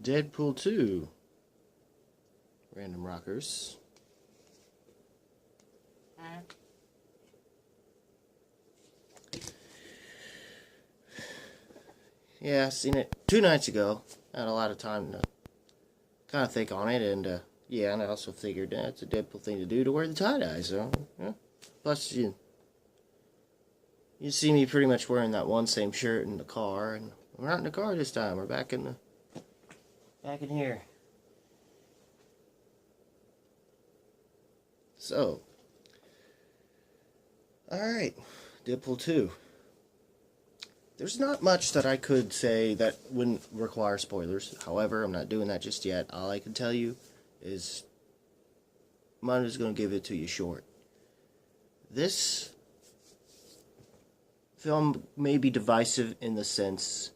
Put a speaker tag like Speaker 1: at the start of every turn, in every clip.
Speaker 1: Deadpool 2. Random Rockers. Yeah, I seen it 2 nights ago. I had a lot of time to kind of think on it, and yeah, and I also figured it's a Deadpool thing to do to wear the tie-dye, so, yeah. Plus, you see me pretty much wearing that one same shirt in the car, and we're not in the car this time. We're back in here. So, alright, Deadpool 2. There's not much that I could say that wouldn't require spoilers. However, I'm not doing that just yet. All I can tell you is I'm just going to give it to you short. This film may be divisive in the sense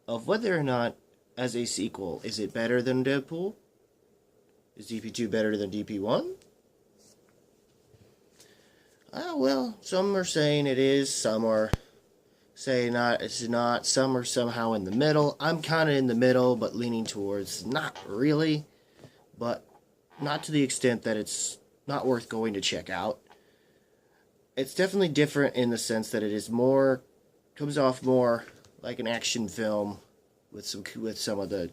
Speaker 1: of whether or not, as a sequel, is it better than Deadpool? Is DP2 better than DP1? Well, some are saying it is, some are saying it's not, some are somehow in the middle. I'm kind of in the middle, but leaning towards not really, but not to the extent that it's not worth going to check out. It's definitely different in the sense that it is more, comes off more like an action film with some of the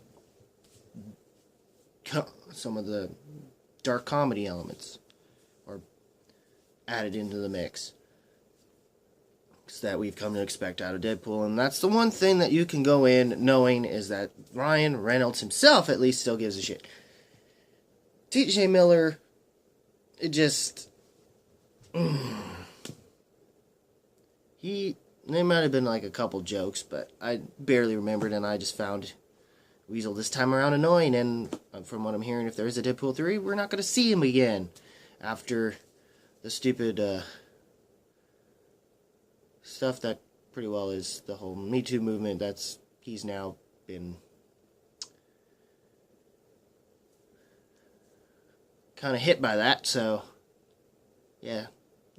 Speaker 1: dark comedy elements are added into the mix that we've come to expect out of Deadpool. And that's the one thing that you can go in knowing is that Ryan Reynolds himself at least still gives a shit. T.J. Miller, it just... There might have been like a couple jokes, but I barely remembered, and I just found Weasel this time around annoying, and from what I'm hearing, if there is a Deadpool 3, we're not going to see him again after the stupid stuff that pretty well is the whole Me Too movement. He's now been kind of hit by that, so yeah,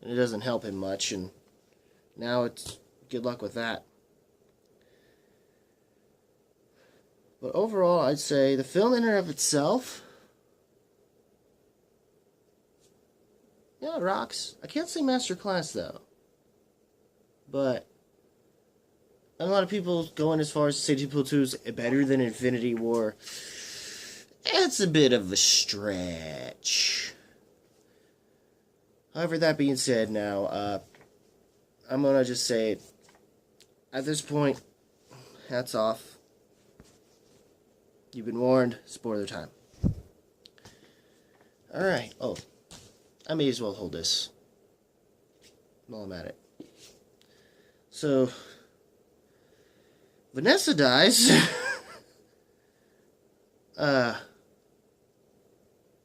Speaker 1: it doesn't help him much, and now it's good luck with that. But overall, I'd say the film in and of itself, yeah, it rocks. I can't say masterclass though. But a lot of people going as far as to say Deadpool 2 is better than Infinity War. It's a bit of a stretch. However, that being said, now I'm gonna just say, at this point, hats off. You've been warned. Spoiler time. Alright. Oh, I may as well hold this while I'm at it. So, Vanessa dies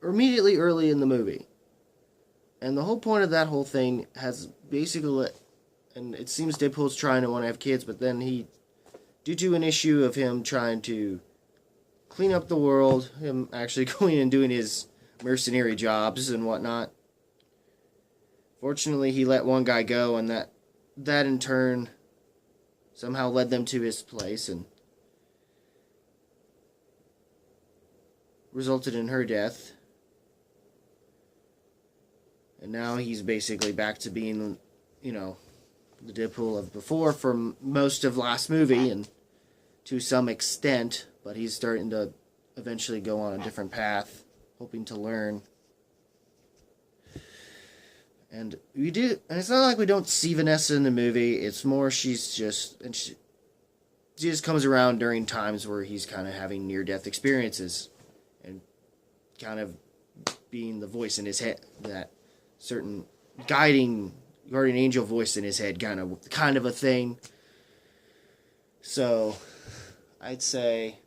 Speaker 1: immediately early in the movie. And the whole point of that whole thing has basically, and it seems Deadpool's trying to want to have kids, but then due to an issue of him trying to clean up the world, him actually going and doing his mercenary jobs and whatnot, fortunately he let one guy go, and that in turn somehow led them to his place and resulted in her death. And now he's basically back to being, the Deadpool of before from most of last movie, and to some extent, but he's starting to eventually go on a different path, hoping to learn. And it's not like we don't see Vanessa in the movie. It's more she just comes around during times where he's kind of having near-death experiences, and kind of being the voice in his head, that certain guardian angel voice in his head, kind of a thing. So, I'd say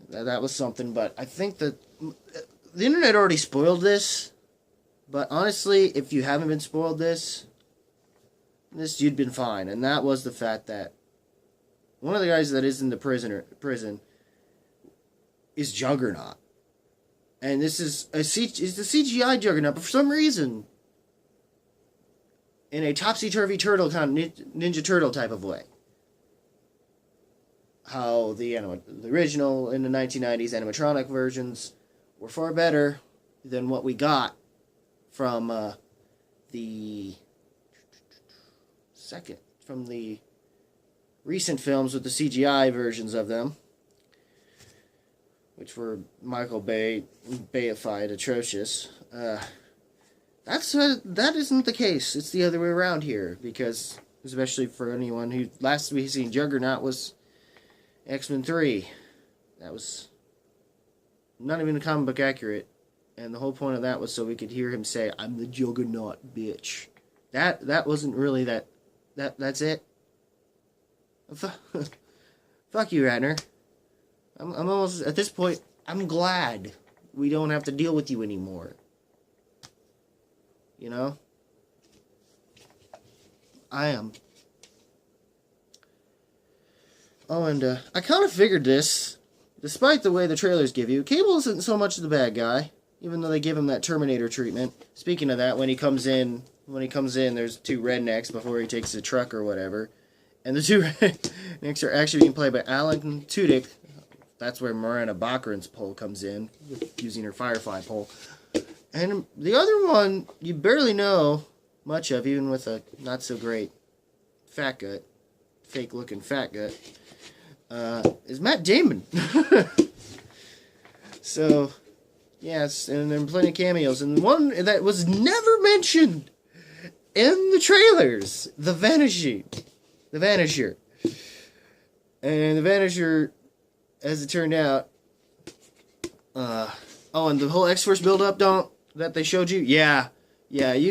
Speaker 1: that was something, but I think that the internet already spoiled this, but honestly, if you haven't been spoiled this, you'd been fine, and that was the fact that one of the guys that is in the prison is Juggernaut. And this is the CGI Juggernaut, but for some reason, in a topsy-turvy turtle kind of Ninja Turtle type of way. How the original in the 1990s animatronic versions were far better than what we got from the recent films with the CGI versions of them, which were Michael Bayified atrocious. That isn't the case. It's the other way around here, because especially for anyone who last we seen Juggernaut was X-Men 3. That was not even comic book accurate, and the whole point of that was so we could hear him say, "I'm the Juggernaut, bitch." That wasn't really that. That's it. Fuck you, Ratner. I'm almost at this point. I'm glad we don't have to deal with you anymore. You know? I am. Oh, and I kind of figured this, despite the way the trailers give you. Cable isn't so much the bad guy, even though they give him that Terminator treatment. Speaking of that, when he comes in, there's two rednecks before he takes the truck or whatever. And the two rednecks are actually being played by Alan Tudyk. That's where Miranda Bachran's pole comes in, using her Firefly pole. And the other one, you barely know much of, even with a not-so-great fat gut, fake-looking fat gut, is Matt Damon. So, yes, and there are plenty of cameos. And one that was never mentioned in the trailers, The Vanisher. And The Vanisher, as it turned out, and the whole X-Force build-up that they showed you, you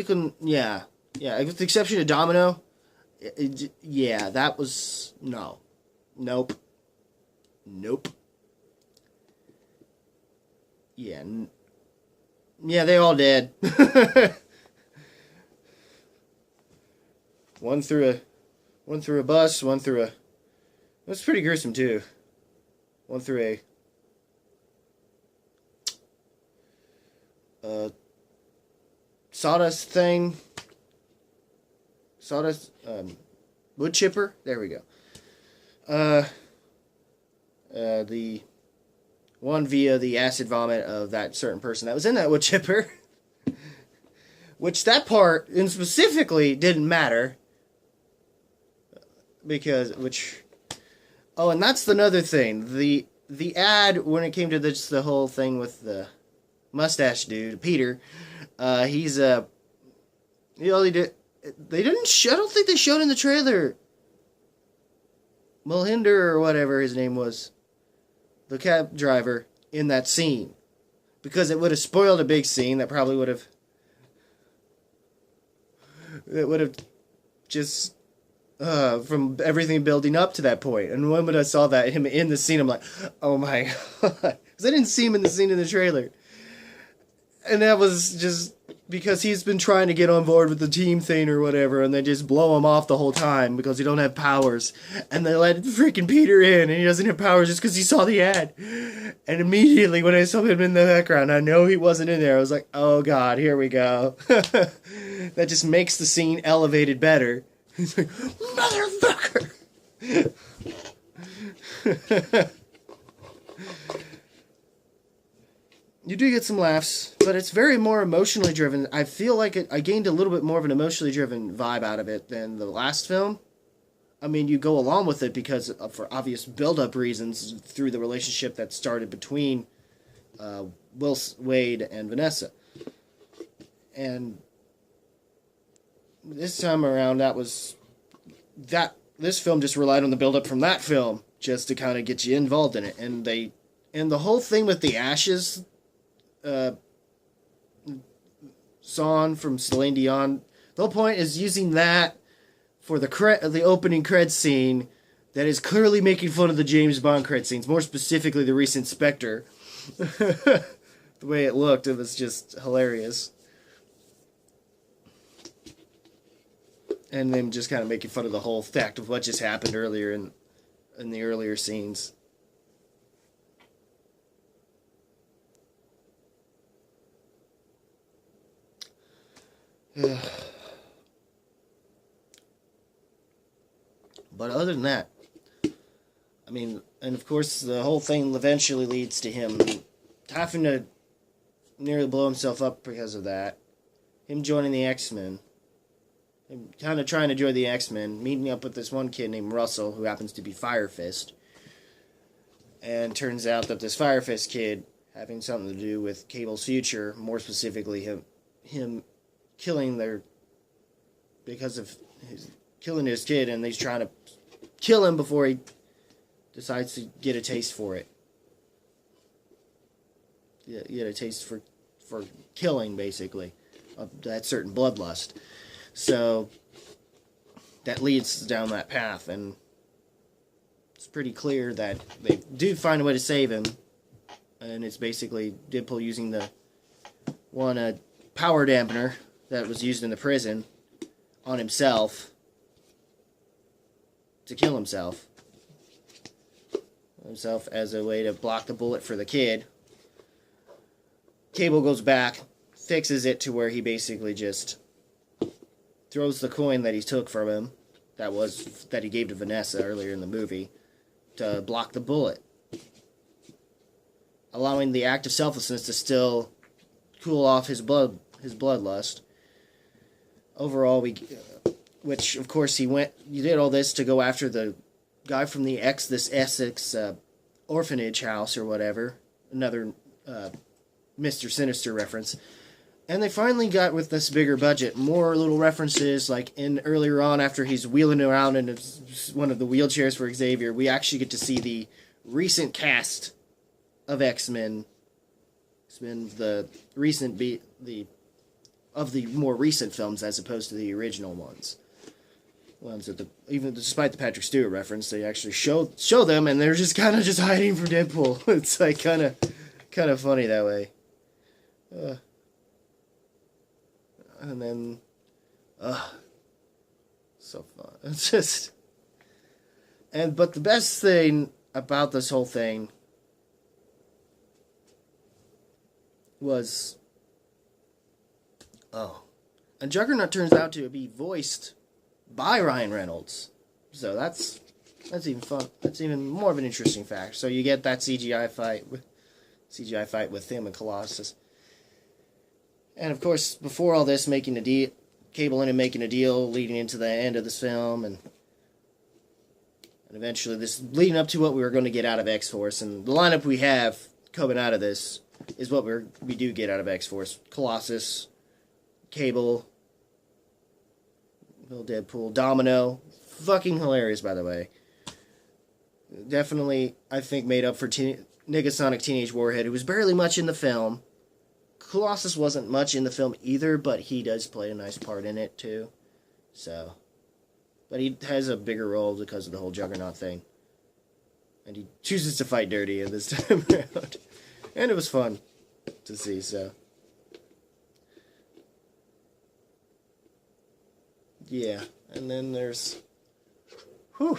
Speaker 1: can, with the exception of Domino, that was, nope. Yeah, they all dead. One through a bus, one through a... That's pretty gruesome, too. One through a... sawdust thing. Sawdust... wood chipper? There we go. The one via the acid vomit of that certain person that was in that wood chipper. Which that part, and specifically, didn't matter. And that's another thing. The ad, when it came to the whole thing with the mustache dude, Peter, they didn't I don't think they showed in the trailer Mulhinder or whatever his name was, the cab driver, in that scene. Because it would have spoiled a big scene that probably would have just from everything building up to that point. And when I saw that him in the scene, I'm like, oh my god, because I didn't see him in the scene in the trailer. And that was just because he's been trying to get on board with the team thing or whatever, and they just blow him off the whole time because he don't have powers. And they let freaking Peter in, and he doesn't have powers just because he saw the ad. And immediately when I saw him in the background, I know he wasn't in there. I was like, oh god, here we go. That just makes the scene elevated better. He's like, motherfucker! You do get some laughs, but it's very more emotionally driven. I feel like I gained a little bit more of an emotionally driven vibe out of it than the last film. I mean, you go along with it because for obvious build-up reasons through the relationship that started between Will Wade and Vanessa. And this time around, this film just relied on the build-up from that film just to kind of get you involved in it. And the whole thing with the Ashes song from Celine Dion, the whole point is using that for the opening cred scene that is clearly making fun of the James Bond cred scenes, more specifically the recent Spectre. The way it looked, it was just hilarious. And then just kind of making fun of the whole fact of what just happened earlier in the earlier scenes. But other than that, I mean, and of course, the whole thing eventually leads to him having to nearly blow himself up because of that. Him joining the X-Men. Him kind of trying to join the X-Men, meeting up with this one kid named Russell, who happens to be Fire Fist. And turns out that this Fire Fist kid having something to do with Cable's future, more specifically him killing because of killing his kid, and he's trying to kill him before he decides to get a taste for it. Yeah, get a taste for killing, basically, of that certain bloodlust. So that leads down that path, and it's pretty clear that they do find a way to save him, and it's basically Deadpool using the one power dampener that was used in the prison on himself to kill himself as a way to block the bullet for the kid. Cable goes back, fixes it to where he basically just throws the coin that he took from him, that he gave to Vanessa earlier in the movie, to block the bullet, allowing the act of selflessness to still cool off his bloodlust. Overall, which of course he did all this to go after the guy from this Essex orphanage house or whatever, another Mr. Sinister reference. And they finally got, with this bigger budget, more little references, like earlier on after he's wheeling around in one of the wheelchairs for Xavier, we actually get to see the recent cast of X-Men. The more recent films as opposed to the original ones. Ones that even despite the Patrick Stewart reference, they actually show them, and they're just kind of just hiding from Deadpool. It's like kind of funny that way. And then, so fun. It's just, but the best thing about this whole thing was, and Juggernaut turns out to be voiced by Ryan Reynolds. So that's even fun. That's even more of an interesting fact. So you get that CGI fight with him and Colossus. And of course, before all this, Cable and him making a deal leading into the end of this film, and eventually this leading up to what we were going to get out of X-Force, and the lineup we have coming out of this is what we do get out of X-Force: Colossus, Cable, Deadpool, Domino. Fucking hilarious, by the way. Definitely, I think, made up for Negasonic Teenage Warhead, who was barely much in the film. Colossus wasn't much in the film either, but he does play a nice part in it, too. So, but he has a bigger role because of the whole Juggernaut thing. And he chooses to fight dirty this time around. And it was fun to see, so. Yeah, and then there's... Whew.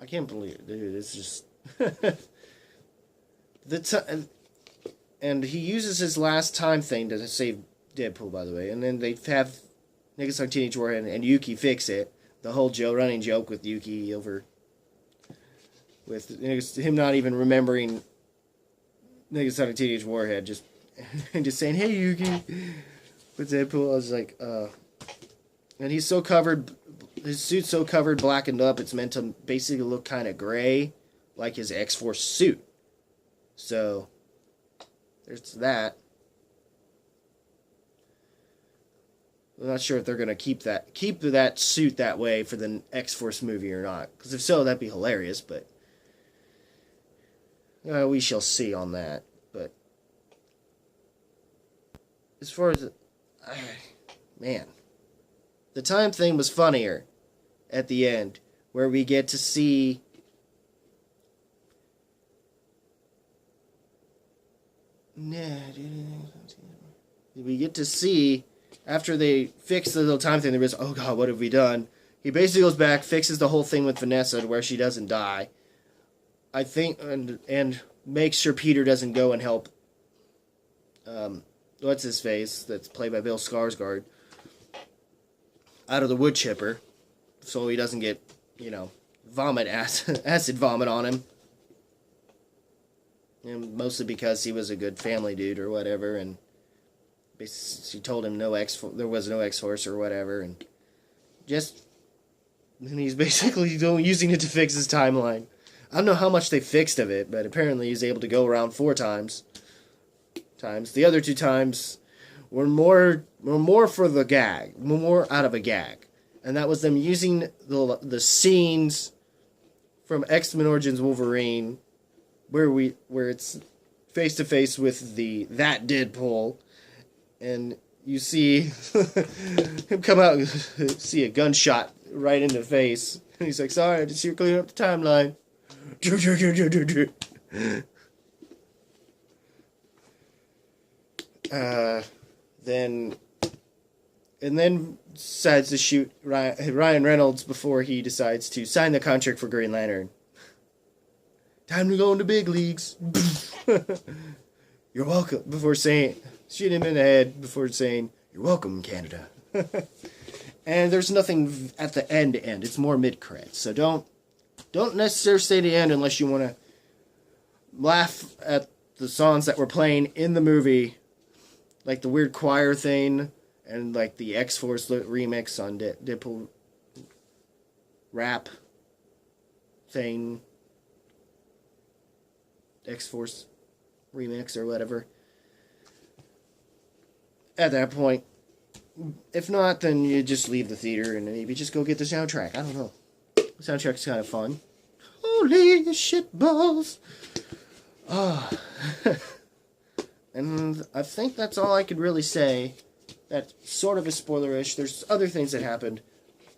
Speaker 1: I can't believe it, dude. It's just... And he uses his last time thing to save Deadpool, by the way. And then they have Negasonic Teenage Warhead and Yuki fix it. The whole running joke with Yuki with him not even remembering Negasonic Teenage Warhead, just saying, "Hey, Yuki." With Deadpool, I was like, and he's so covered, his suit's so covered, blackened up, it's meant to basically look kind of gray, like his X-Force suit. So... there's that. I'm not sure if they're going to keep that suit that way for the X-Force movie or not. Because if so, that'd be hilarious, but... we shall see on that. But... as far as... man. The time thing was funnier at the end. Where we get to see... we get to see, after they fix the little time thing, there was, oh god, what have we done? He basically goes back, fixes the whole thing with Vanessa to where she doesn't die. I think, and makes sure Peter doesn't go and help, what's his face, that's played by Bill Skarsgård, out of the wood chipper, so he doesn't get, acid vomit on him. And mostly because he was a good family dude or whatever, and she told him there was no X-Force or whatever, and he's basically using it to fix his timeline. I don't know how much they fixed of it, but apparently he's able to go around 4 times. The other 2 times were more for the gag, more out of a gag, and that was them using the scenes from X-Men Origins Wolverine, where it's face to face with that Deadpool, and you see him come out, see a gunshot right in the face, and he's like, "Sorry, I just see you cleaning up the timeline." Then decides to shoot Ryan Reynolds before he decides to sign the contract for Green Lantern. Time to go into big leagues. You're welcome. Shoot him in the head before saying, "You're welcome, Canada." And there's nothing at the end. It's more mid-credits. So don't necessarily stay to the end unless you want to laugh at the songs that were playing in the movie, like the weird choir thing, and like the X-Force remix on Deadpool rap thing, X-Force remix or whatever. At that point, if not, then you just leave the theater and maybe just go get the soundtrack. I don't know. The soundtrack's kind of fun. Holy shit balls! And I think that's all I could really say. That sort of is spoilerish. There's other things that happened.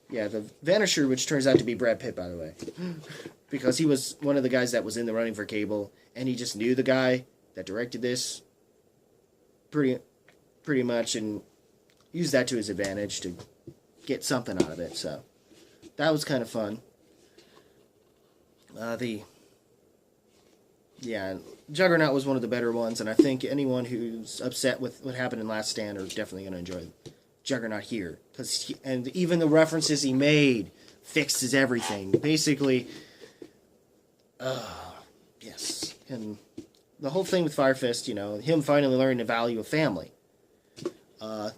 Speaker 1: Yeah, the Vanisher, which turns out to be Brad Pitt, by the way. Because he was one of the guys that was in the running for Cable, and he just knew the guy that directed this pretty much, and used that to his advantage to get something out of it. So that was kind of fun. Juggernaut was one of the better ones, and I think anyone who's upset with what happened in Last Stand are definitely going to enjoy Juggernaut here, and even the references he made fixes everything. Basically, yes, and the whole thing with Fire Fist, him finally learning the value of family,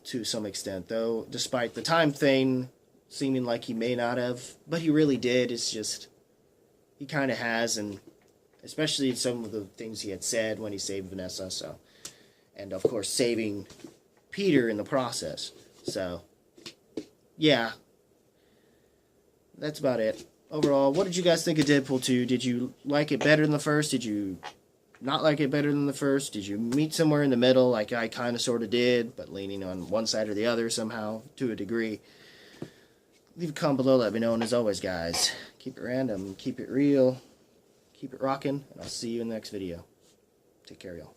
Speaker 1: to some extent, though, despite the time thing seeming like he may not have, but he really did. It's just, he kind of has, and especially some of the things he had said when he saved Vanessa, so, and of course saving Peter in the process. So, yeah, that's about it. Overall, what did you guys think of Deadpool 2? Did you like it better than the first? Did you not like it better than the first? Did you meet somewhere in the middle, like I kind of sort of did, but leaning on one side or the other somehow, to a degree? Leave a comment below, let me know, and as always, guys, keep it random, keep it real, keep it rocking, and I'll see you in the next video. Take care, y'all.